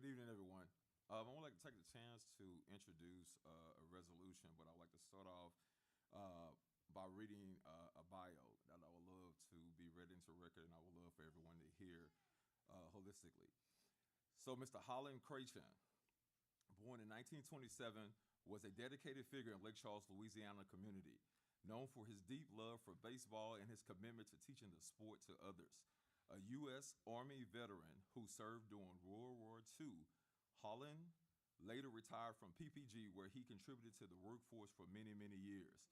Good evening, everyone. I would like to take the chance to introduce a resolution, but I would like to start off uh, by reading a bio that I would love to be read into record, and I would love for everyone to hear holistically. So, Mr. Holland Crachan, born in 1927, was a dedicated figure in Lake Charles, Louisiana community, known for his deep love for baseball and his commitment to teaching the sport to others. A U.S. Army veteran who served during World War II, Holland later retired from PPG, where he contributed to the workforce for many, many years.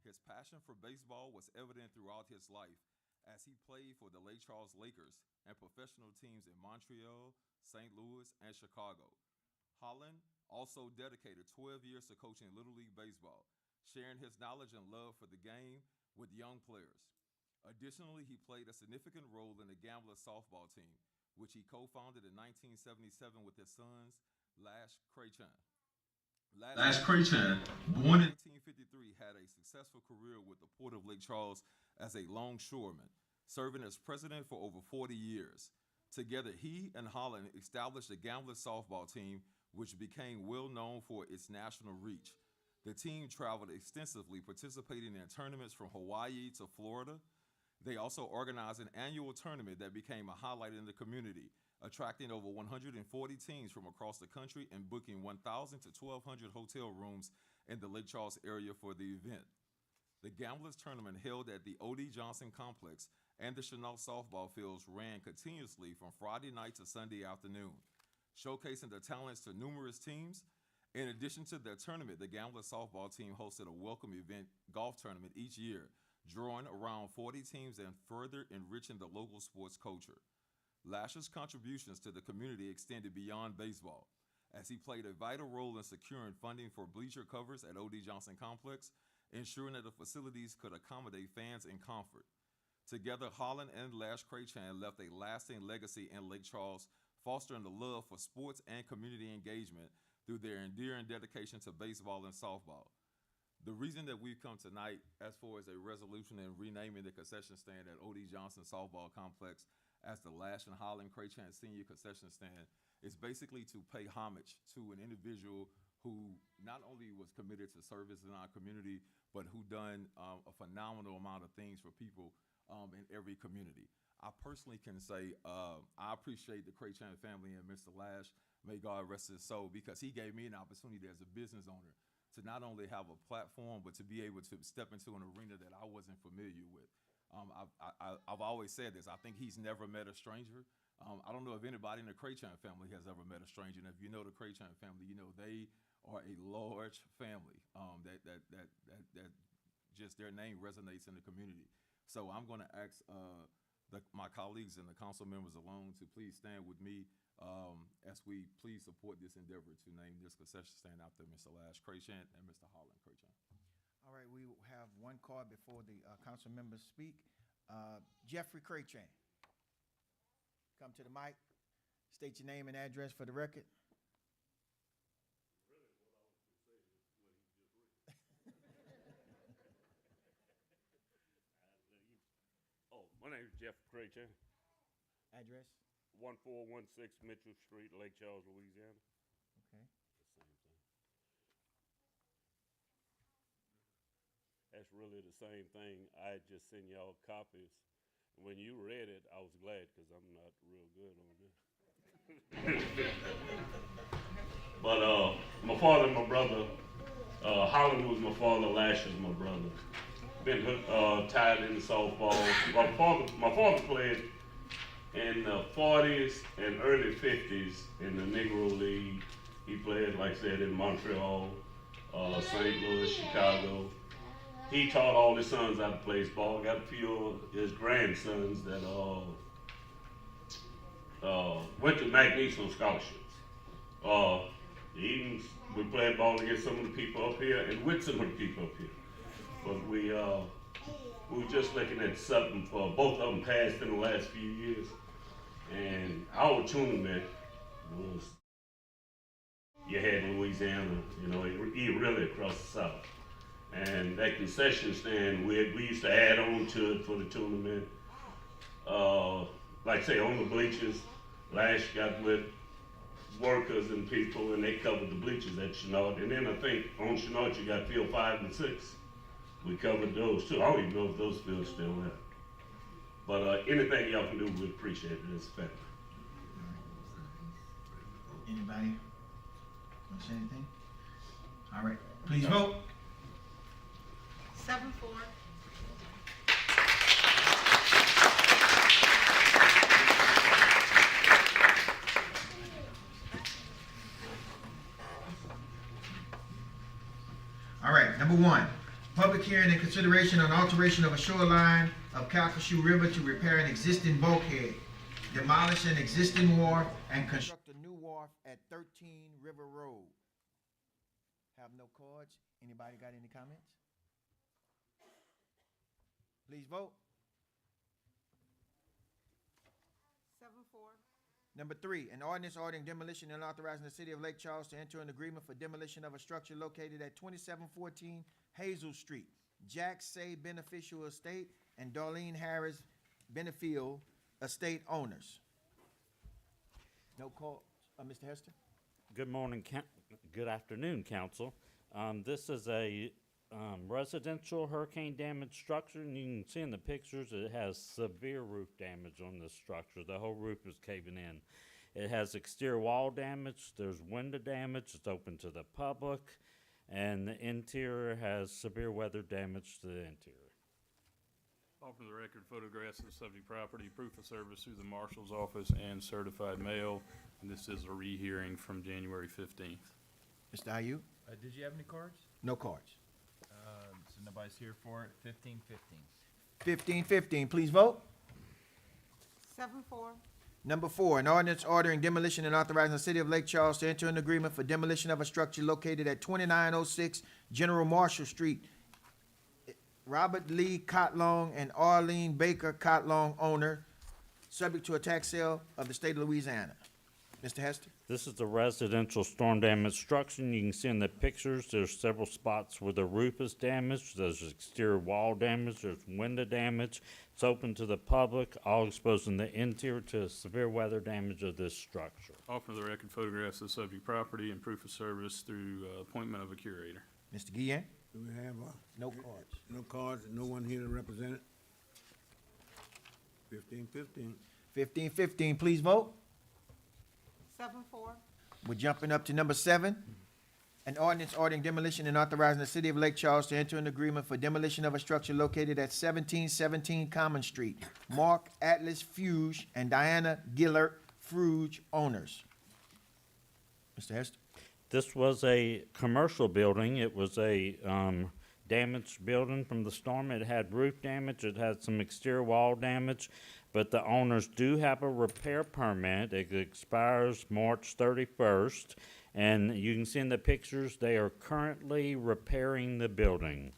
His passion for baseball was evident throughout his life as he played for the Lake Charles Lakers and professional teams in Montreal, St. Louis, and Chicago. Holland also dedicated 12 years to coaching Little League Baseball, sharing his knowledge and love for the game with young players. Additionally, he played a significant role in the Gamblers softball team, which he co-founded in 1977 with his sons, Lash Crachan. Lash Crachan, born in 1953, had a successful career with the Port of Lake Charles as a longshoreman, serving as president for over 40 years. Together, he and Holland established the Gamblers softball team, which became well known for its national reach. The team traveled extensively, participating in tournaments from Hawaii to Florida. They also organized an annual tournament that became a highlight in the community, attracting over 140 teams from across the country and booking 1,000 to 1,200 hotel rooms in the Lake Charles area for the event. The Gamblers tournament, held at the O.D. Johnson Complex and the Chenault softball fields, ran continuously from Friday night to Sunday afternoon, showcasing the talents to numerous teams. In addition to their tournament, the Gamblers softball team hosted a welcome event golf tournament each year, drawing around 40 teams and further enriching the local sports culture. Lash's contributions to the community extended beyond baseball, as he played a vital role in securing funding for bleacher covers at O.D. Johnson Complex, ensuring that the facilities could accommodate fans in comfort. Together, Holland and Lash Crachan left a lasting legacy in Lake Charles, fostering the love for sports and community engagement through their endearing dedication to baseball and softball. The reason that we've come tonight, as far as a resolution and renaming the concession stand at O.D. Johnson Softball Complex as the Lash and Holland Crachan Senior Concession Stand, is basically to pay homage to an individual who not only was committed to service in our community, but who done a phenomenal amount of things for people in every community. I personally can say I appreciate the Crachan family and Mr. Lash, may God rest his soul, because he gave me an opportunity as a business owner to not only have a platform, but to be able to step into an arena that I wasn't familiar with. I've always said this. I think he's never met a stranger. I don't know if anybody in the Crachan family has ever met a stranger. And if you know the Crachan family, you know they are a large family that just their name resonates in the community. So I'm going to ask my colleagues and the council members alone to please stand with me as we please support this endeavor to name this concession stand after Mr. Lash Crachan and Mr. Holland Crachan. All right, we will have one card before the council members speak. Jeffrey Crachan, come to the mic. State your name and address for the record. Oh, my name is Jeff Crachan, Address? 1416 Mitchell Street, Lake Charles, Louisiana. Okay. The same thing. That's really the same thing. I just sent y'all copies. When you read it, I was glad because I'm not real good on this. But my father and my brother, Holland was my father, Lash is my brother. Been tied into softball. My father played in the 40s and early 50s in the Negro League. He played, like I said, in Montreal, St. Louis, Chicago. He taught all his sons how to play baseball. Got a few of his grandsons that went to McNeese on scholarships. Even we played ball against some of the people up here and with some of the people up here. But we were just looking at something for both of them passed in the last few years. And our tournament was, you had Louisiana, you know, really across the South. And that concession stand, we used to add on to it for the tournament. Like I say, on the bleachers, Lash got with workers and people, and they covered the bleachers at Chenard. And then I think on Chenard you got field 5 and 6. We covered those too. I don't even know if those fields still there. But anything y'all can do, we appreciate it as a family. Anybody want to say anything? All right, please vote. 7-4. All right, number 1, public hearing and consideration on alteration of a shoreline of Calcasieu River to repair an existing bulkhead, demolish an existing wharf, and construct a new wharf at 13 River Road. Have no cards. Anybody got any comments? Please vote. 7-4. Number 3, an ordinance ordering demolition and authorizing the city of Lake Charles to enter an agreement for demolition of a structure located at 2714 Hazel Street, Jack Say Beneficial Estate and Darlene Harris Benefield Estate owners. No call, Mr. Hester? Good morning, good afternoon, council. This is a residential hurricane damaged structure, and you can see in the pictures it has severe roof damage on this structure. The whole roof is caving in. It has exterior wall damage, there's window damage, it's open to the public, and the interior has severe weather damage to the interior. Offer the record photographs of the subject property, proof of service through the marshal's office, and certified mail. And this is a rehearing from January 15th. Mr. Ayou? Did you have any cards? No cards. So nobody's here for it. 15-15. 1515, please vote. 7-4. Number 4, an ordinance ordering demolition and authorizing the city of Lake Charles to enter an agreement for demolition of a structure located at 2906 General Marshall Street. Robert Lee Cotlong and Arlene Baker Cotlong owner, subject to a tax sale of the state of Louisiana. Mr. Hester? This is a residential storm damaged structure, and you can see in the pictures there's several spots where the roof is damaged, there's exterior wall damage, there's window damage. It's open to the public, all exposing the interior to severe weather damage of this structure. Offer the record photographs of the subject property and proof of service through appointment of a curator. Mr. Guillen? Do we have, No cards. no cards, no one here to represent it? 15-15. 1515, please vote. 7-4. We're jumping up to number 7. An ordinance ordering demolition and authorizing the city of Lake Charles to enter an agreement for demolition of a structure located at 1717 Common Street. Mark Atlas Fuge and Diana Gillert Fruge owners. Mr. Hester? This was a commercial building. It was a damaged building from the storm. It had roof damage. It had some exterior wall damage. But the owners do have a repair permit. It expires March 31st. And you can see in the pictures, they are currently repairing the building.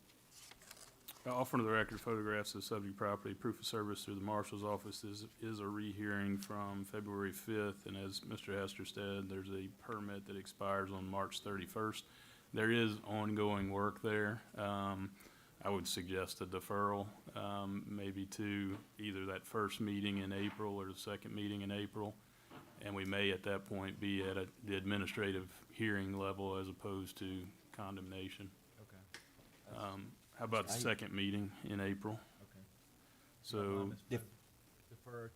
Offer to the record photographs of the subject property, proof of service through the marshal's office. Is a rehearing from February 5th, and as Mr. Hester said, there's a permit that expires on March 31st. There is ongoing work there. I would suggest a deferral, maybe to either that first meeting in April or the second meeting in April. And we may at that point be at the administrative hearing level as opposed to condemnation. Okay. How about the second meeting in April? Okay. So Defer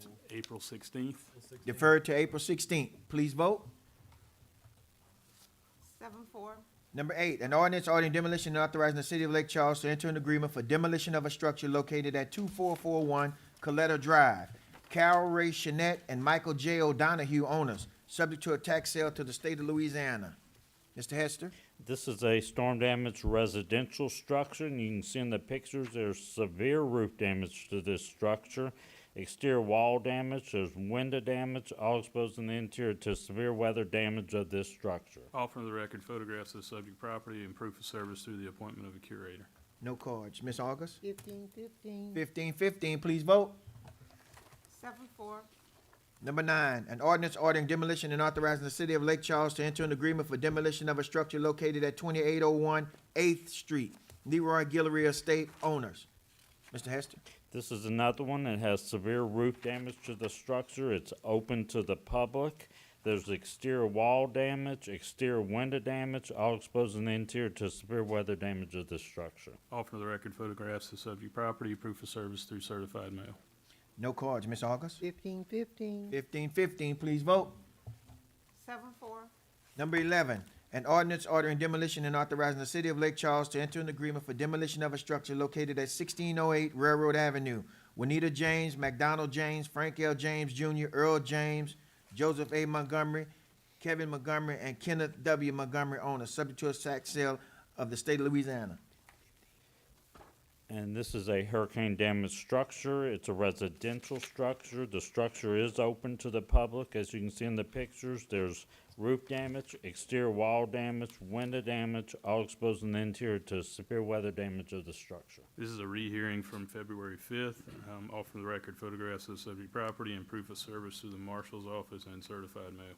till April 16th? 16th. Deferred to April 16th. Please vote. 7-4. Number 8, an ordinance ordering demolition and authorizing the city of Lake Charles to enter an agreement for demolition of a structure located at 2441 Coletta Drive. Carol Ray Chanette and Michael J. O'Donohue owners, subject to a tax sale to the state of Louisiana. Mr. Hester? This is a storm damaged residential structure, and you can see in the pictures there's severe roof damage to this structure. Exterior wall damage, there's window damage, all exposing the interior to severe weather damage of this structure. Offer the record photographs of the subject property and proof of service through the appointment of a curator. No cards. Ms. August? 15-15. 1515, please vote. 7-4. Number 9, an ordinance ordering demolition and authorizing the city of Lake Charles to enter an agreement for demolition of a structure located at 2801 8th Street. Leroy Guillory Estate owners. Mr. Hester? This is another one that has severe roof damage to the structure. It's open to the public. There's exterior wall damage, exterior window damage, all exposing the interior to severe weather damage of the structure. Offer to the record photographs of subject property, proof of service through certified mail. No cards. Ms. August? 1515. 1515, please vote. 74. Number 11, an ordinance ordering demolition and authorizing the city of Lake Charles to enter an agreement for demolition of a structure located at 1608 Railroad Avenue. Juanita James, McDonald James, Frank L. James Jr., Earl James, Joseph A. Montgomery, Kevin Montgomery, and Kenneth W. Montgomery owners, subject to a tax sale of the state of Louisiana. And this is a hurricane damaged structure. It's a residential structure. The structure is open to the public. As you can see in the pictures, there's roof damage, exterior wall damage, window damage, all exposing the interior to severe weather damage of the structure. This is a rehearing from February 5th. Offer to the record photographs of the subject property and proof of service through the marshal's office and certified mail.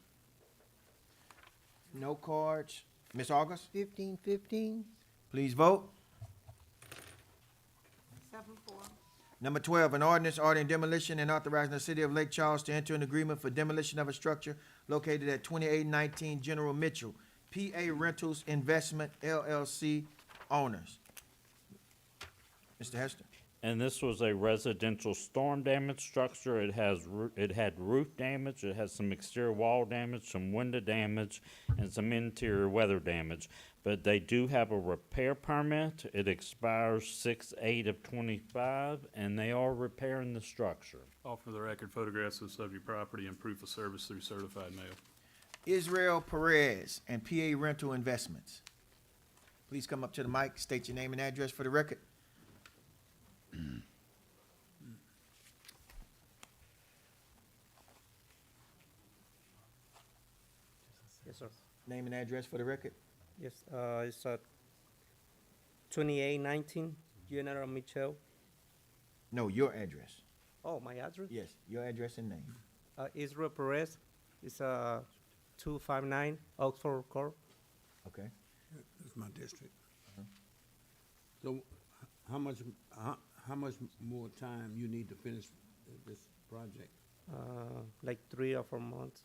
No cards. Ms. August, 1515. please vote. 74. Number 12, an ordinance ordering demolition and authorizing the city of Lake Charles to enter an agreement for demolition of a structure located at 2819 General Mitchell, PA Rentals Investment LLC owners. Mr. Hester? And this was a residential storm damage structure. It had roof damage, it has some exterior wall damage, some window damage, and some interior weather damage. But they do have a repair permit. It expires 6/8/25, and they are repairing the structure. Offer the record photographs of subject property and proof of service through certified mail. Israel Perez and PA Rental Investments. Please come up to the mic, state your name and address for the record. Yes, sir. Name and address for the record. Yes, it's 2819 General Mitchell. No, your address. Oh, my address? Yes, your address and name. Israel Perez. It's 259 Oxford Court. Okay. That's my district. So how much more time you need to finish this project? Like 3 or 4 months.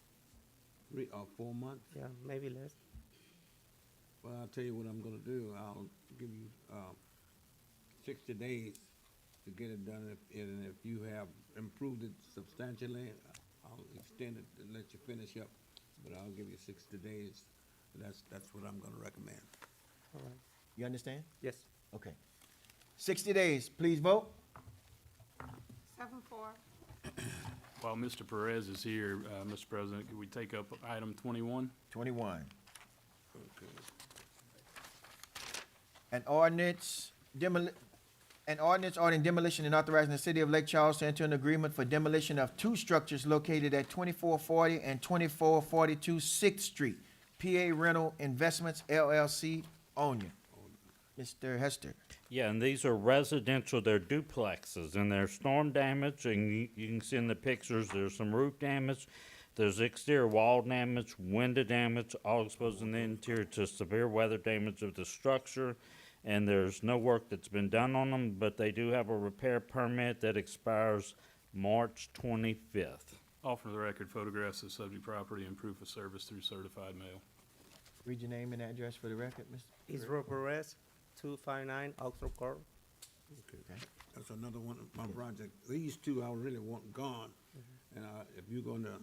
3 or 4 months? Yeah, maybe less. Well, I'll tell you what I'm gonna do. I'll give you, 60 days to get it done. And if you have improved it substantially, I'll extend it and let you finish up. But I'll give you 60 days. That's what I'm gonna recommend. All right. You understand? Yes. Okay. 60 days, please vote. 74. While Mr. Perez is here, Mr. President, could we take up item 21? 21. Okay. An ordinance ordering demolition and authorizing the city of Lake Charles to enter an agreement for demolition of 2 structures located at 2440 and 2442 6th Street. PA Rental Investments LLC, Onya. Mr. Hester. Yeah, and these are residential, they're duplexes, and they're storm damage, and you can see in the pictures, there's some roof damage, there's exterior wall damage, window damage, all exposing the interior to severe weather damage of the structure, and there's no work that's been done on them, but they do have a repair permit that expires March 25th. Offer the record photographs of subject property and proof of service through certified mail. Read your name and address for the record, Mr. Israel Perez, 259 Oxford Court. Okay. That's another one of my project. These 2 I really want gone. And if you're gonna,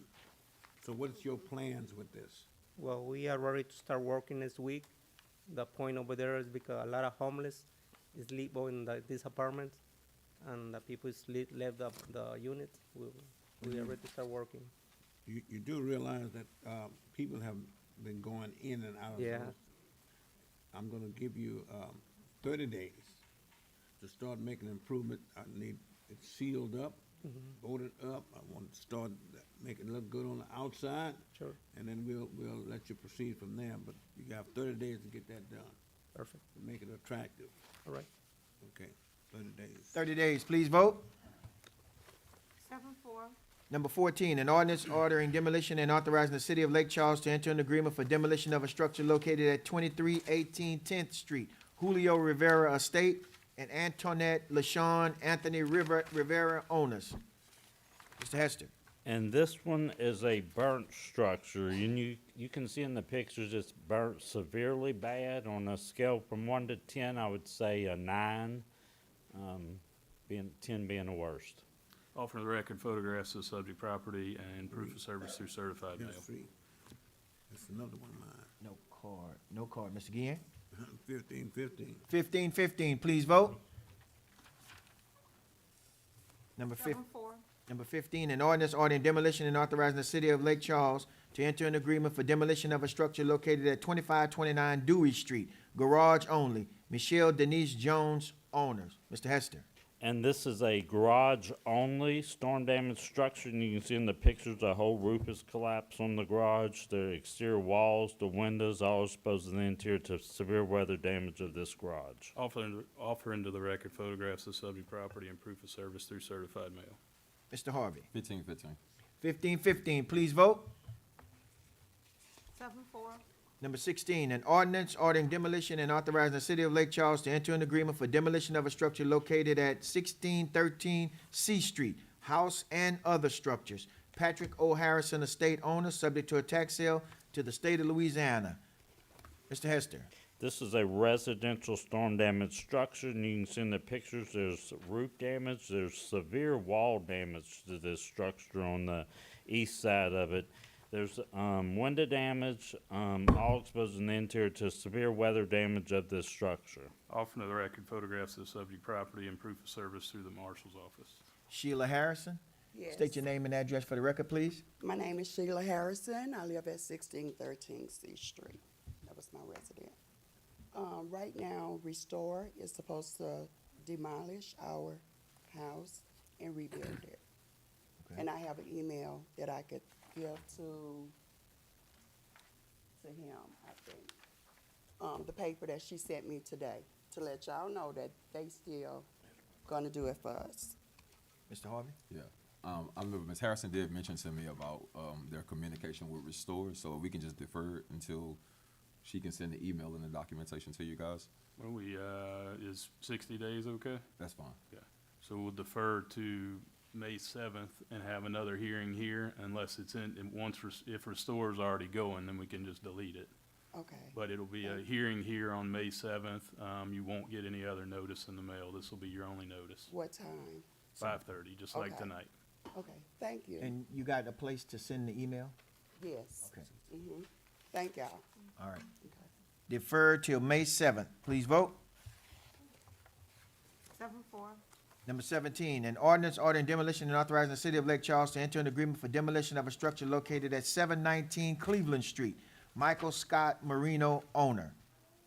so what's your plans with this? Well, we are ready to start working this week. The point over there is because a lot of homeless is live in these apartments, and the people left the units. We are ready to start working. You do realize that people have been going in and out of Yeah. those. I'm gonna give you 30 days to start making improvement. I need it sealed up, boarded up. I want to start making it look good on the outside. Sure. And then we'll let you proceed from there. But you got 30 days to get that done, Perfect. to make it attractive. All right. Okay, 30 days. 30 days, please vote. 74. Number 14, an ordinance ordering demolition and authorizing the city of Lake Charles to enter an agreement for demolition of a structure located at 2318 10th Street, Julio Rivera Estate, and Antoinette LaShawn Anthony Rivera owners. Mr. Hester. And this one is a burnt structure, and you can see in the pictures it's burnt severely bad. On a scale from 1 to 10, I would say a 9, 10 being the worst. Offer to the record photographs of the subject property and proof of service through certified mail. That's free. That's another one of mine. No card, no card. Mr. Guillen? 1515. 1515, please vote. Number 7-4. Number 15, an ordinance ordering demolition and authorizing the city of Lake Charles to enter an agreement for demolition of a structure located at 2529 Dewey Street, garage only. Michelle Denise Jones, owners. Mr. Hester. And this is a garage-only storm damaged structure, and you can see in the pictures the whole roof is collapsed on the garage. The exterior walls, the windows, all exposed in the interior to severe weather damage of this garage. Offer into the record photographs of subject property and proof of service through certified mail. Mr. Harvey. 1515. 1515, please vote. 7-4. Number 16, an ordinance ordering demolition and authorizing the city of Lake Charles to enter an agreement for demolition of a structure located at 1613 C Street, house and other structures. Patrick O. Harrison, estate owner, subject to a tax sale to the state of Louisiana. Mr. Hester. This is a residential storm damaged structure, and you can see in the pictures there's roof damage, there's severe wall damage to this structure on the east side of it. There's window damage, all exposed in the interior to severe weather damage of this structure. Offer to the record photographs of the subject property and proof of service through the marshal's office. Sheila Harrison. Yes. State your name and address for the record, please. My name is Sheila Harrison. I live at 1613 C Street. That was my resident. Right now, Restore is supposed to demolish our house and rebuild it. Okay. And I have an email that I could give to him, I think. The paper that she sent me today, to let y'all know that they still gonna do it for us. Mr. Harvey. Yeah. I remember Ms. Harrison did mention to me about their communication with Restore, so we can just defer it until she can send the email and the documentation to you guys. Well, is 60 days okay? That's fine. Yeah. So we'll defer to May 7th and have another hearing here unless it's if Restore's already going, then we can just delete it. Okay. But it'll be a hearing here on May 7th. You won't get any other notice in the mail. This will be your only notice. What time? 5:30, just like Okay. tonight. Okay, thank you. And you got a place to send the email? Yes. Okay, Thank y'all. all right. Okay. Defer till May 7th. Please vote. 7-4. Number 17, an ordinance ordering demolition and authorizing the city of Lake Charles to enter an agreement for demolition of a structure located at 719 Cleveland Street. Michael Scott Marino, owner.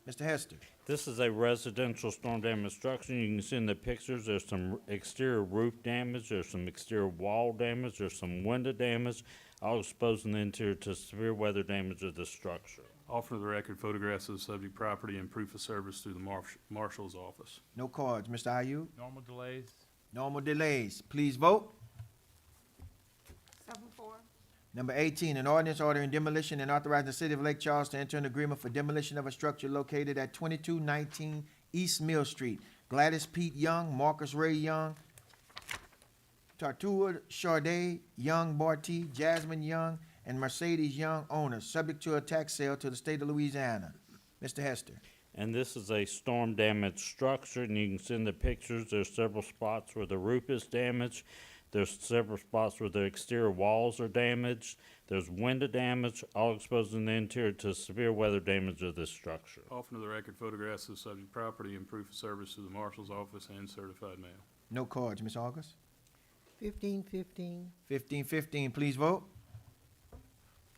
Mr. Hester. This is a residential storm damaged structure. You can see in the pictures there's some exterior roof damage, there's some exterior wall damage, there's some window damage, all exposed in the interior to severe weather damage of the structure. Offer the record photographs of the subject property and proof of service through the marshal's office. No cards. Mr. Ayub. Normal delays. Normal delays. Please vote. 7-4. Number 18, an ordinance ordering demolition and authorizing the city of Lake Charles to enter an agreement for demolition of a structure located at 2219 East Mill Street. Gladys Pete Young, Marcus Ray Young, Tartua Charday Young Barty, Jasmine Young, and Mercedes Young, owners, subject to a tax sale to the state of Louisiana. Mr. Hester. And this is a storm damaged structure, and you can see in the pictures there's several spots where the roof is damaged. There's several spots where the exterior walls are damaged. There's window damage, all exposed in the interior to severe weather damage of this structure. Offer to the record photographs of subject property and proof of service through the marshal's office and certified mail. No cards. Ms. August. 15-15. 1515, please vote.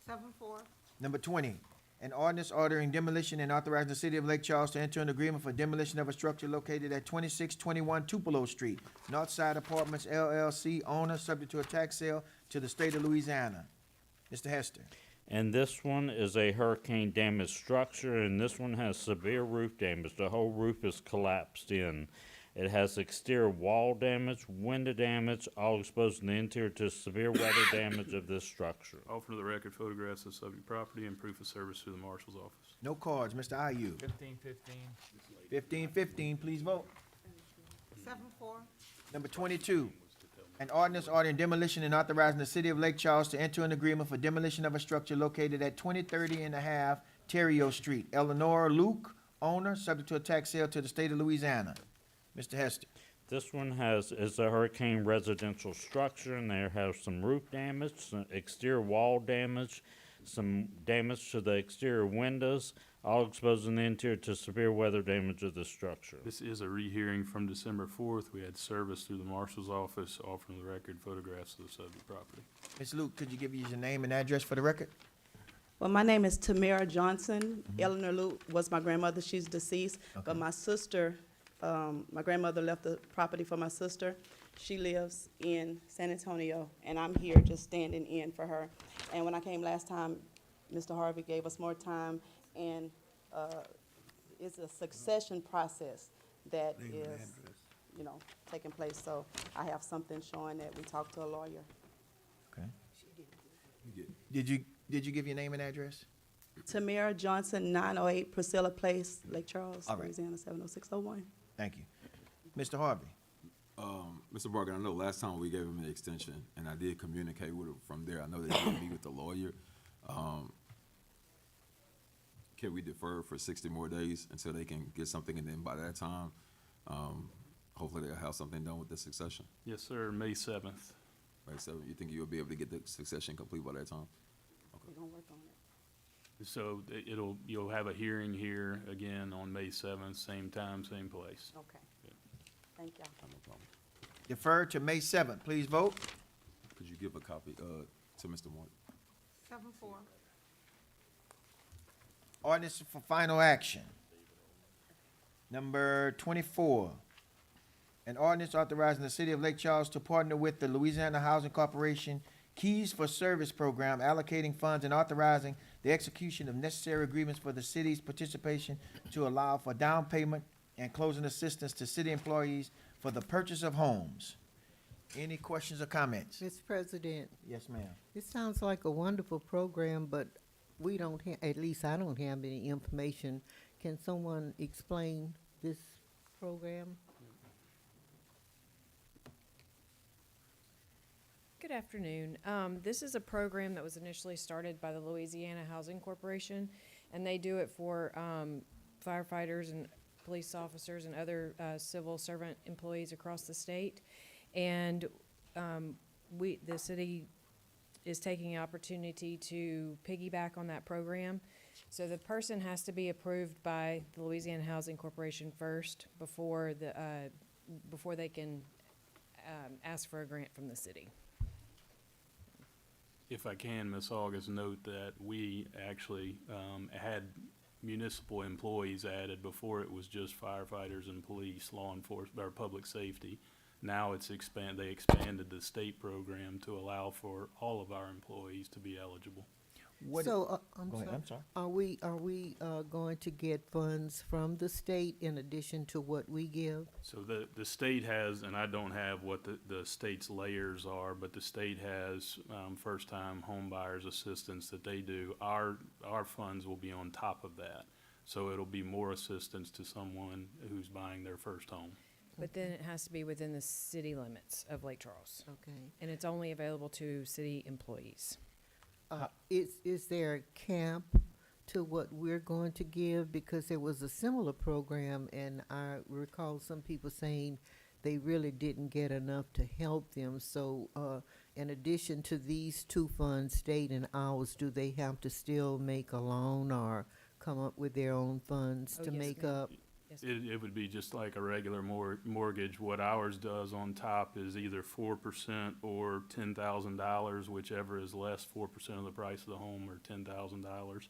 7-4. Number 20, an ordinance ordering demolition and authorizing the city of Lake Charles to enter an agreement for demolition of a structure located at 2621 Tupelo Street, Northside Apartments LLC, owner, subject to a tax sale to the state of Louisiana. Mr. Hester. And this one is a hurricane damaged structure, and this one has severe roof damage. The whole roof is collapsed in. It has exterior wall damage, window damage, all exposed in the interior to severe weather damage of this structure. Offer to the record photographs of subject property and proof of service through the marshal's office. No cards. Mr. Ayub. 15-15. 1515, please vote. 7-4. Number 22, An ordinance ordering demolition and authorizing the city of Lake Charles to enter an agreement for demolition of a structure located at 2030 and a half Terrio Street. Eleanor Luke, owner, subject to a tax sale to the state of Louisiana. Mr. Hester. This one is a hurricane residential structure, and there has some roof damage, some exterior wall damage, some damage to the exterior windows, all exposing the interior to severe weather damage of the structure. This is a rehearing from December 4th. We had service through the marshal's office, offering the record photographs of the subject property. Ms. Luke, could you give us your name and address for the record? Well, my name is Tamara Johnson. Eleanor Luke was my grandmother. She's deceased. But my sister, my grandmother left the property for my sister. She lives in San Antonio, and I'm here just standing in for her. And when I came last time, Mr. Harvey gave us more time, and it's a succession process that Name and is, address. you know, taking place. So I have something showing that we talked to a lawyer. Okay. Did you give your name and address? Tamara Johnson, 908 Priscilla Place, Lake Charles, All right. Louisiana, 70601. Thank you. Mr. Harvey. Mr. Barker, I know last time we gave him an extension, and I did communicate with him from there. I know they did meet with the lawyer. Can we defer for 60 more days until they can get something, and then by that time, hopefully they'll have something done with the succession? Yes, sir, May 7th. Right, so you think you'll be able to get the succession complete by that time? We're gonna work on it. So you'll have a hearing here again on May 7th, same time, same place. Okay. Thank y'all. No problem. Defer to May 7th. Please vote. Could you give a copy to Mr. Martin? 7-4. Ordinance for final action. Number 24. An ordinance authorizing the city of Lake Charles to partner with the Louisiana Housing Corporation Keys for Service Program, allocating funds and authorizing the execution of necessary agreements for the city's participation to allow for down payment and closing assistance to city employees for the purchase of homes. Any questions or comments? Mr. President, Yes, ma'am. it sounds like a wonderful program, but we don't have, at least I don't have any information. Can someone explain this program? Good afternoon. This is a program that was initially started by the Louisiana Housing Corporation, and they do it for firefighters and police officers and other civil servant employees across the state. And the city is taking the opportunity to piggyback on that program. So the person has to be approved by the Louisiana Housing Corporation first before they can ask for a grant from the city. If I can, Ms. August, note that we actually had municipal employees added before. It was just firefighters and police, law enforcement, or public safety. Now they expanded the state program to allow for all of our employees to be eligible. So, Go ahead, I'm sorry. Are we going to get funds from the state in addition to what we give? So the state has, and I don't have what the state's layers are, but the state has first-time home buyers assistance that they do. Our funds will be on top of that. So it'll be more assistance to someone who's buying their first home. But then it has to be within the city limits of Lake Charles. Okay. And it's only available to city employees. Is there a camp to what we're going to give? Because there was a similar program, and I recall some people saying they really didn't get enough to help them. So, in addition to these two funds, state and ours, do they have to still make a loan or come up with their own funds Oh, to yes, make ma'am. up? Yes, It would be just like a regular mortgage. What ours does on top is either 4% or $10,000, whichever is less, 4% of the price of the home, or $10,000.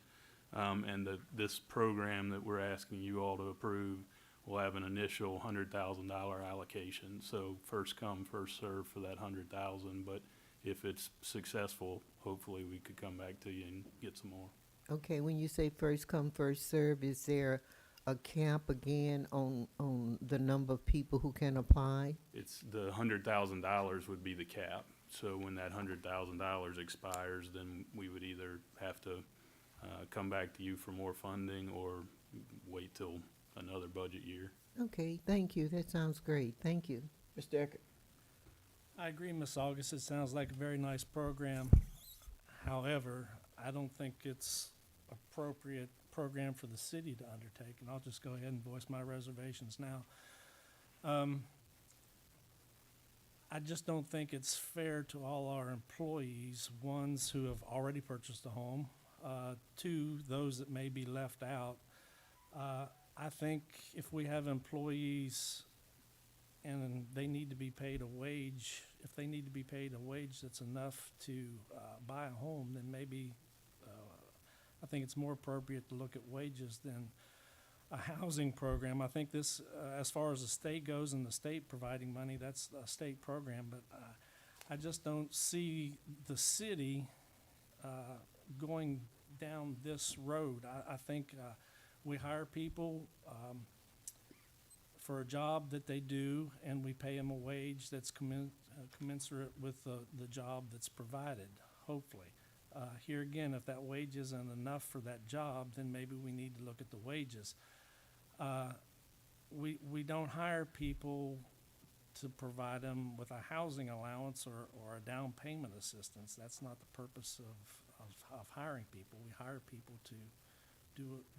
And this program that we're asking you all to approve will have an initial $100,000 allocation. So first come, first serve for that $100,000. But if it's successful, hopefully we could come back to you and get some more. Okay, when you say first come, first serve, is there a cap again on the number of people who can apply? It's the $100,000 would be the cap. So when that $100,000 expires, then we would either have to come back to you for more funding or wait till another budget year. Okay, thank you. That sounds great. Thank you. Mr. Eckert. I agree, Ms. August. It sounds like a very nice program. However, I don't think it's appropriate program for the city to undertake, and I'll just go ahead and voice my reservations now. I just don't think it's fair to all our employees, ones who have already purchased a home, two, those that may be left out. I think if we have employees and they need to be paid a wage, if they need to be paid a wage that's enough to buy a home, then maybe I think it's more appropriate to look at wages than a housing program. I think this, as far as the state goes and the state providing money, that's a state program, but I just don't see the city going down this road. I think we hire people for a job that they do, and we pay them a wage that's commensurate with the job that's provided, hopefully. Here again, if that wage isn't enough for that job, then maybe we need to look at the wages. We don't hire people to provide them with a housing allowance or a down payment assistance. That's not the purpose of hiring people. We hire people to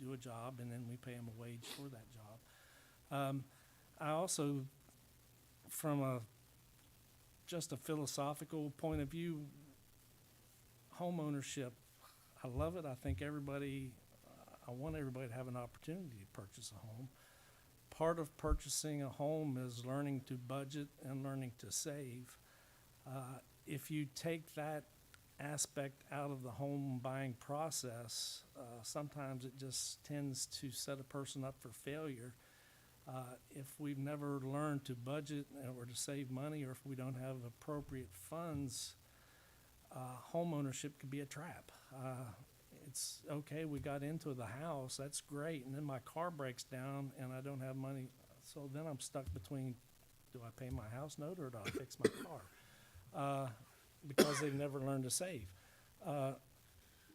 do a job, and then we pay them a wage for that job. I also, from just a philosophical point of view, home ownership, I love it. I think I want everybody to have an opportunity to purchase a home. Part of purchasing a home is learning to budget and learning to save. If you take that aspect out of the home buying process, sometimes it just tends to set a person up for failure. If we've never learned to budget or to save money, or if we don't have appropriate funds, home ownership could be a trap. It's okay, we got into the house, that's great, and then my car breaks down and I don't have money, so then I'm stuck between, do I pay my house note or do I fix my car? Because they've never learned to save.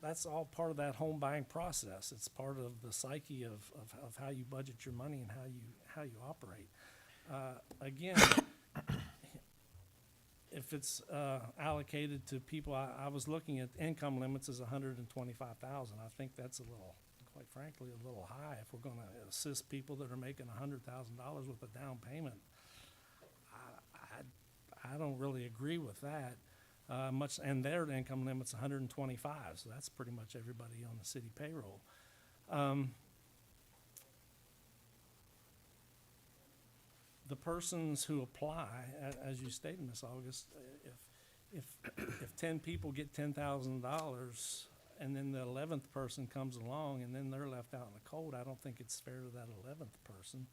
That's all part of that home buying process. It's part of the psyche of how you budget your money and how you operate. Again, if it's allocated to people, I was looking at income limits as 125,000. I think that's quite frankly, a little high. If we're going to assist people that are making $100,000 with a down payment, I don't really agree with that. And their income limit's 125, so that's pretty much everybody on the city payroll. The persons who apply, as you stated, Ms. August, if 10 people get $10,000 and then the 11th person comes along and then they're left out in the cold, I don't think it's fair to that 11th person.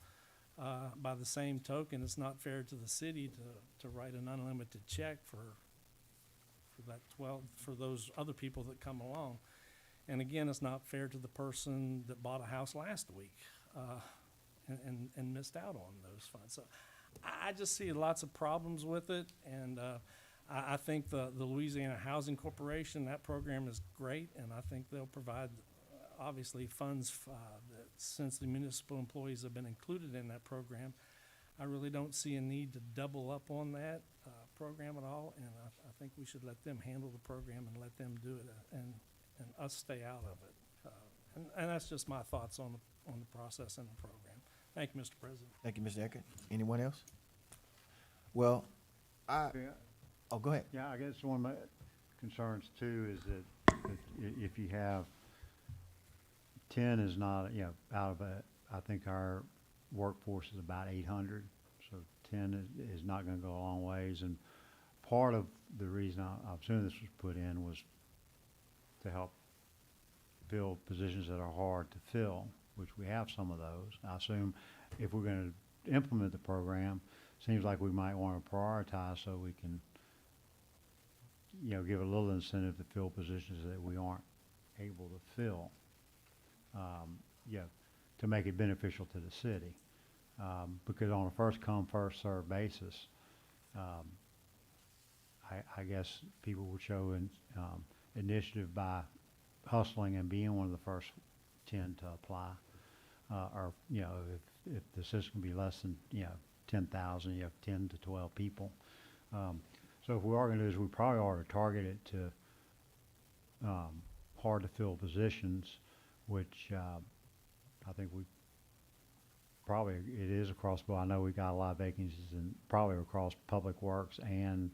By the same token, it's not fair to the city to write an unlimited check for those other people that come along. And again, it's not fair to the person that bought a house last week and missed out on those funds. So I just see lots of problems with it, and I think the Louisiana Housing Corporation, that program is great, and I think they'll provide obviously funds that, since the municipal employees have been included in that program. I really don't see a need to double up on that program at all, and I think we should let them handle the program and let them do it, and us stay out of it. And that's just my thoughts on the process and the program. Thank you, Mr. President. Thank you, Mr. Eckert. Anyone else? Well, oh, go ahead. Yeah, I guess one of my concerns too is that if you have 10 is not, out of I think our workforce is about 800, so 10 is not going to go a long ways. And part of the reason I assume this was put in was to help fill positions that are hard to fill, which we have some of those. I assume if we're going to implement the program, seems like we might want to prioritize so we can, give a little incentive to fill positions that we aren't able to fill, to make it beneficial to the city. Because on a first come, first served basis, I guess people would show initiative by hustling and being one of the first 10 to apply. Or, if the system be less than, 10,000, you have 10 to 12 people. So if we are gonna do is we probably ought to target it to, hard to fill positions, which, I think we, probably it is across, but I know we got a lot of vacancies and probably across Public Works and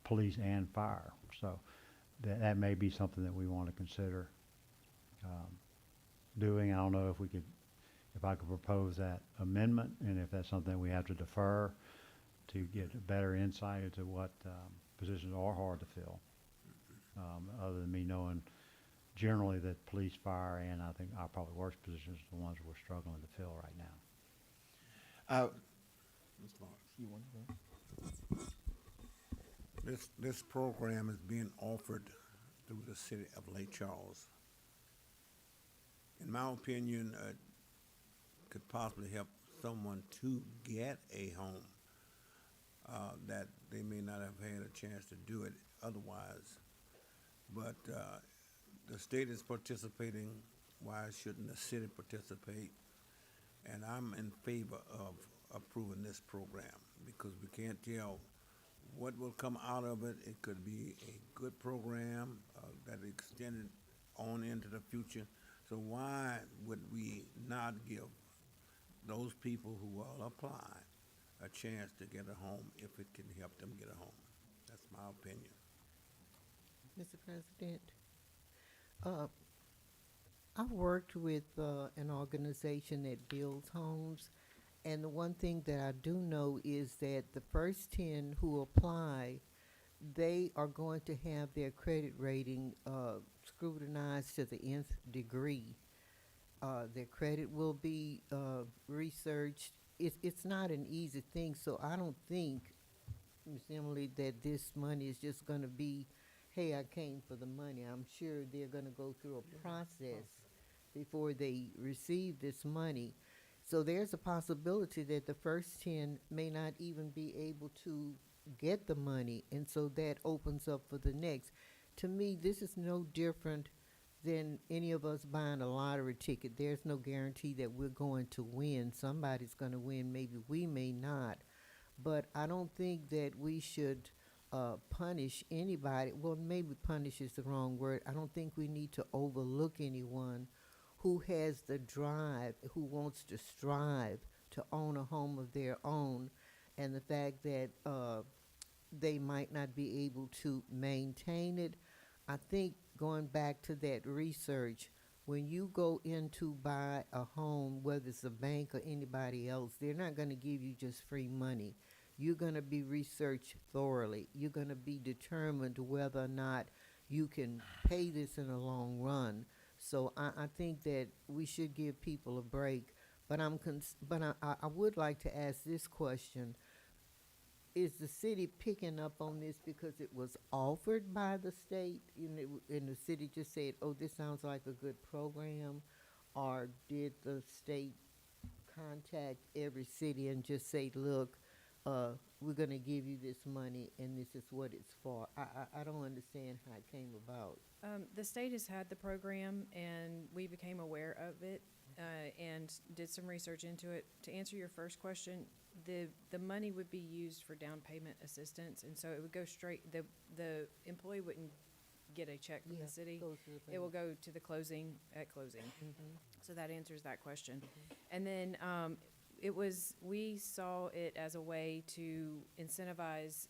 police and fire. So that may be something that we want to consider, doing. I don't know if I could propose that amendment, and if that's something we have to defer to get a better insight into what, positions are hard to fill. Other than me knowing generally that police, fire, and I think our Public Works positions are the ones we're struggling to fill right now. Ms. Lawrence. This program is being offered through the city of Lake Charles. In my opinion, could possibly help someone to get a home, that they may not have had a chance to do it otherwise. But, the state is participating, why shouldn't the city participate? And I'm in favor of approving this program, because we can't tell what will come out of it. It could be a good program, that extended on into the future. So why would we not give those people who will apply a chance to get a home if it can help them get a home? That's my opinion. Mr. President, I've worked with an organization that builds homes, and the one thing that I do know is that the first 10 who apply, they are going to have their credit rating scrutinized to the nth degree. Their credit will be researched. It's not an easy thing, so I don't think, Ms. Emily, that this money is just going to be, hey, I came for the money. I'm sure they're going to go through a process before they receive this money. So there's a possibility that the first 10 may not even be able to get the money, and so that opens up for the next. To me, this is no different than any of us buying a lottery ticket. There's no guarantee that we're going to win. Somebody's going to win, maybe we may not. But I don't think that we should punish anybody. Well, maybe punish is the wrong word. I don't think we need to overlook anyone who has the drive, who wants to strive to own a home of their own, and the fact that they might not be able to maintain it. I think going back to that research, when you go in to buy a home, whether it's a bank or anybody else, they're not going to give you just free money. You're going to be researched thoroughly. You're going to be determined whether or not you can pay this in the long run. So I think that we should give people a break. But I would like to ask this question. Is the city picking up on this because it was offered by the state, and the city just said, oh, this sounds like a good program? Or did the state contact every city and just say, look, we're going to give you this money and this is what it's for? I don't understand how it came about. The state has had the program, and we became aware of it and did some research into it. To answer your first question, the money would be used for down payment assistance, and so it would go straight, the employee wouldn't get a check from the city. It will go to the closing at closing. So that answers that question. And then we saw it as a way to incentivize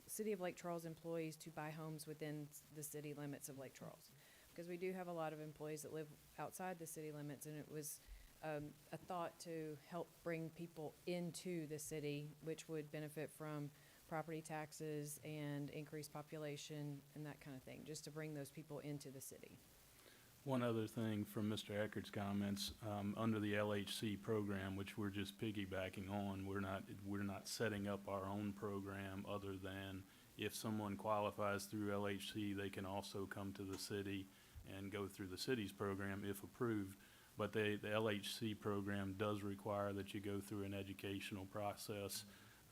City of Lake Charles employees to buy homes within the city limits of Lake Charles, because we do have a lot of employees that live outside the city limits, and it was a thought to help bring people into the city, which would benefit from property taxes and increased population and that kind of thing, just to bring those people into the city. One other thing from Mr. Eckert's comments, under the LHC program, which we're just piggybacking on, we're not setting up our own program, other than if someone qualifies through LHC, they can also come to the city and go through the city's program if approved. But the LHC program does require that you go through an educational process.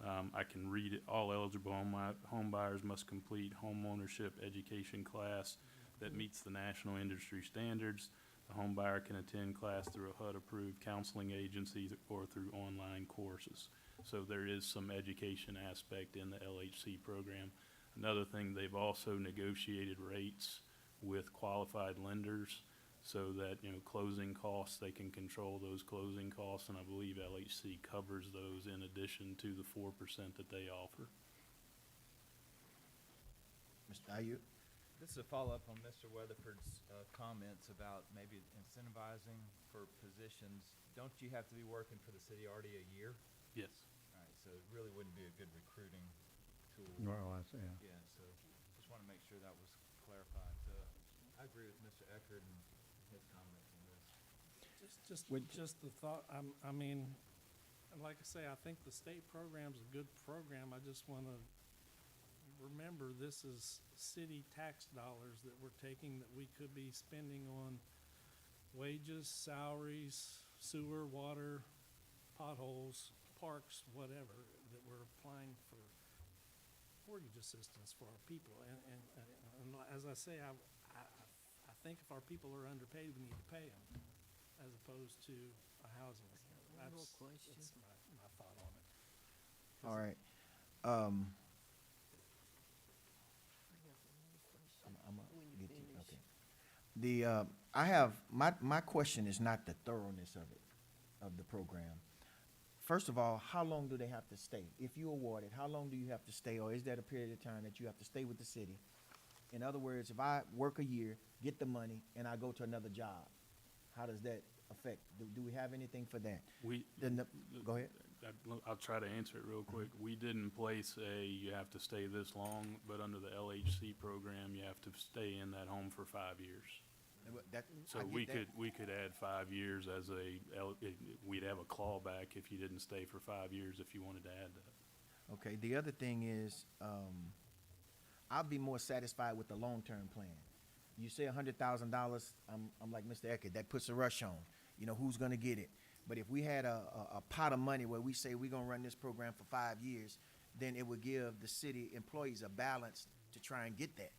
I can read it. All eligible home buyers must complete home ownership education class that meets the national industry standards. The home buyer can attend class through a HUD-approved counseling agency or through online courses. So there is some education aspect in the LHC program. Another thing, they've also negotiated rates with qualified lenders so that, you know, closing costs, they can control those closing costs, and I believe LHC covers those in addition to the 4% that they offer. Mr. Ayub? This is a follow-up on Mr. Weatherford's comments about maybe incentivizing for positions. Don't you have to be working for the city already a year? Yes. All right, so it really wouldn't be a good recruiting tool. Well, that's, yeah. Yeah, so just want to make sure that was clarified. So I agree with Mr. Eckert and his comments on this. Just the thought, I mean, like I say, I think the state program's a good program. I just want to remember this is city tax dollars that we're taking that we could be spending on wages, salaries, sewer, water, potholes, parks, whatever, that we're applying for mortgage assistance for our people. And as I say, I think if our people are underpaid, we need to pay them as opposed to a housing account. That's my thought on it. All right. I have, my question is not the thoroughness of it, of the program. First of all, how long do they have to stay? If you award it, how long do you have to stay, or is that a period of time that you have to stay with the city? In other words, if I work a year, get the money, and I go to another job, how does that affect? Do we have anything for that? Go ahead. I'll try to answer it real quick. We didn't place you have to stay this long, but under the LHC program, you have to stay in that home for 5 years. So we could add 5 years as we'd have a clawback if you didn't stay for 5 years if you wanted to add that. Okay, the other thing is, I'll be more satisfied with the long-term plan. You say $100,000, I'm like Mr. Eckert, that puts a rush on. You know, who's gonna get it? But if we had a pot of money where we say we're gonna run this program for 5 years, then it would give the city employees a balance to try and get that.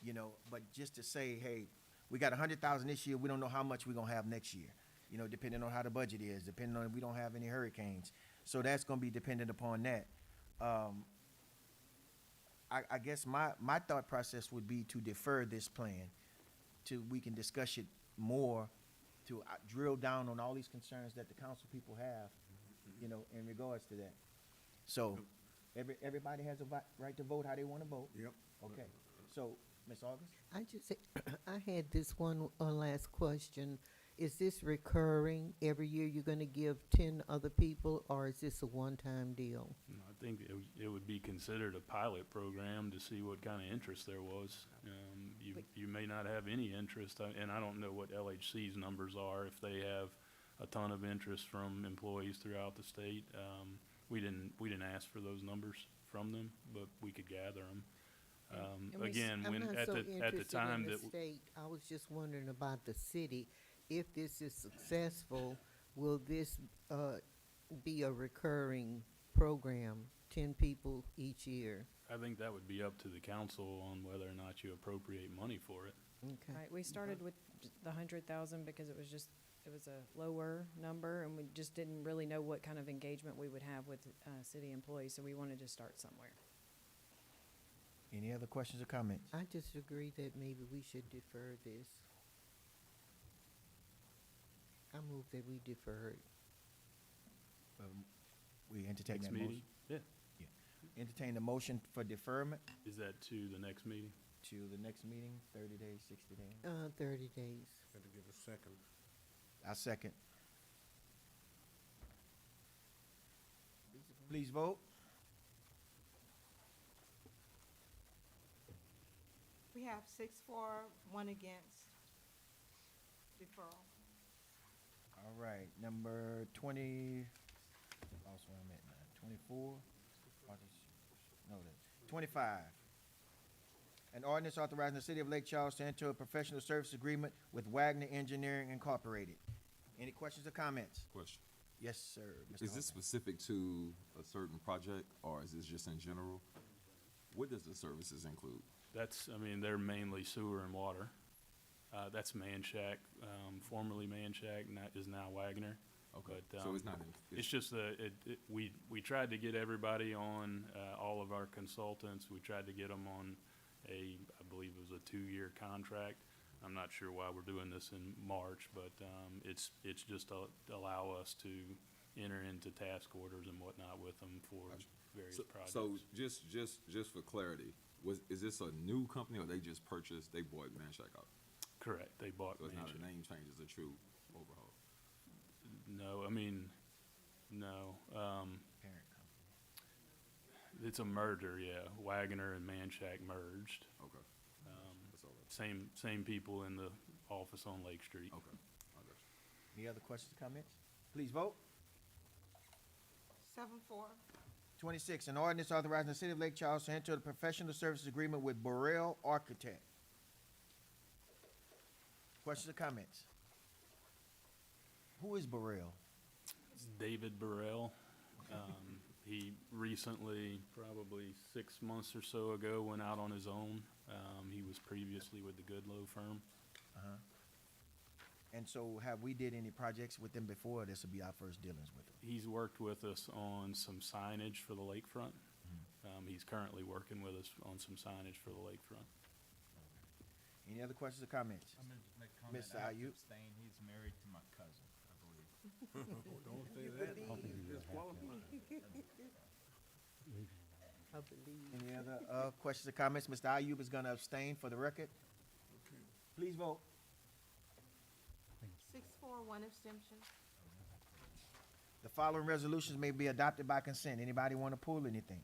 You know, but just to say, hey, we got 100,000 this year, we don't know how much we're gonna have next year. You know, depending on how the budget is, depending on if we don't have any hurricanes. So that's gonna be dependent upon that. I guess my thought process would be to defer this plan till we can discuss it more, to drill down on all these concerns that the council people have, you know, in regards to that. So, everybody has a right to vote how they wanna vote. Yep. Okay, so, Ms. August? I had this one last question. Is this recurring? Every year you're gonna give 10 other people, or is this a one-time deal? I think it would be considered a pilot program to see what kind of interest there was. You may not have any interest, and I don't know what LHC's numbers are, if they have a ton of interest from employees throughout the state. We didn't ask for those numbers from them, but we could gather them. Again, I'm when not at so the time interested in that the state. I was just wondering about the city. If this is successful, will this be a recurring program, 10 people each year? I think that would be up to the council on whether or not you appropriate money for it. Okay. Right, we started with the 100,000 because it was a lower number, and we just didn't really know what kind of engagement we would have with city employees, so we wanted to start somewhere. Any other questions or comments? I just agree that maybe we should defer this. I move that we defer it. We entertain Next that motion. meeting? Yeah. Entertain the motion for deferment Is that to the next meeting? to the next meeting, 30 days, 60 days. 30 days. Gotta give a second. I second. Please vote. We have 6 for, 1 against deferral. All right, number 20, lost where I'm at now, 24? No, that, 25. An ordinance authorizing the city of Lake Charles to enter a professional service agreement with Wagner Engineering Incorporated. Any questions or comments? Question. Yes, sir. Mr. Is this Hoffman. specific to a certain project, or is this just in general? What does the services include? They're mainly sewer and water. That's Manchac, formerly Manchac, is now Wagner. Okay, But, so it's not, It's just that we tried to get everybody on, all of our consultants. We tried to get them on I believe it was a 2-year contract. I'm not sure why we're doing this in March, but, it's just to allow us to enter into task orders and whatnot with them for various projects. So just for clarity, is this a new company or they just purchased, they bought Manchac out? Correct, they bought So it's not Mansion. a name change, it's a true overhaul? No, I mean, no, Parent company. it's a merger, yeah. Wagoner and Manchac merged. Okay, that's all right. Same people in the office on Lake Street. Okay, I got you. Any other questions, comments? Please vote. 7-4. 26, an ordinance authorizing the City of Lake Charles to enter a professional services agreement with Burrell Architect. Questions or comments? Who is Burrell? It's David Burrell. He recently, probably 6 months or so ago, went out on his own. He was previously with the Goodloe firm. And so have we did any projects with them before? This will be our first dealings with them. He's worked with us on some signage for the lakefront. He's currently working with us on some signage for the lakefront. Any other questions or comments? I'm gonna just make a comment. Mr. I have to Ayub? abstain. He's married to my cousin, I believe. Don't say that. Disqualified. I believe. Any other questions or comments? Mr. Ayub is going to abstain for the record. Please vote. 6-4, 1 abstention. The following resolutions may be adopted by consent. Anybody want to pull anything?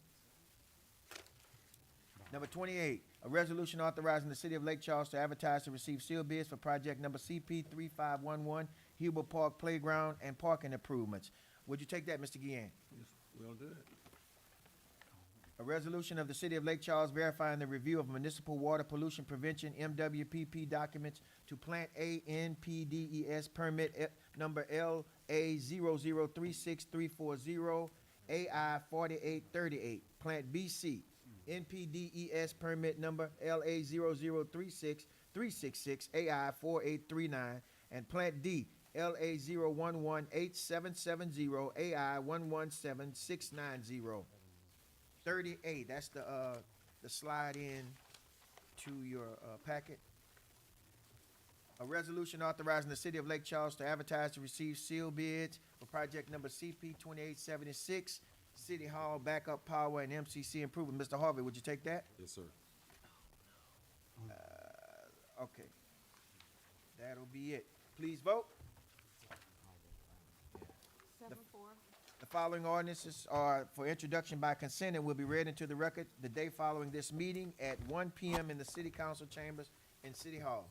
Number 28, a resolution authorizing the City of Lake Charles to advertise to receive sealed bids for project number CP 3511, Huber Park Playground and Parking Improvements. Would you take that, Mr. Guillen? Yes, we'll do it. A resolution of the City of Lake Charles verifying the review of municipal water pollution prevention MWPP documents to Plant A NPDES permit number LA 0036340 AI 4838, Plant BC NPDES permit number LA 0036366 AI 4839, and Plant D LA 0118770 AI 117690. 38, that's the slide in to your packet. A resolution authorizing the City of Lake Charles to advertise to receive sealed bids for project number CP 2876, City Hall backup power and MCC improvement. Mr. Harvey, would you take that? Yes, sir. Okay. That'll be it. Please vote. 7-4. The following ordinances are for introduction by consent and will be read into the record the day following this meeting at 1 p.m. in the City Council chambers in City Hall.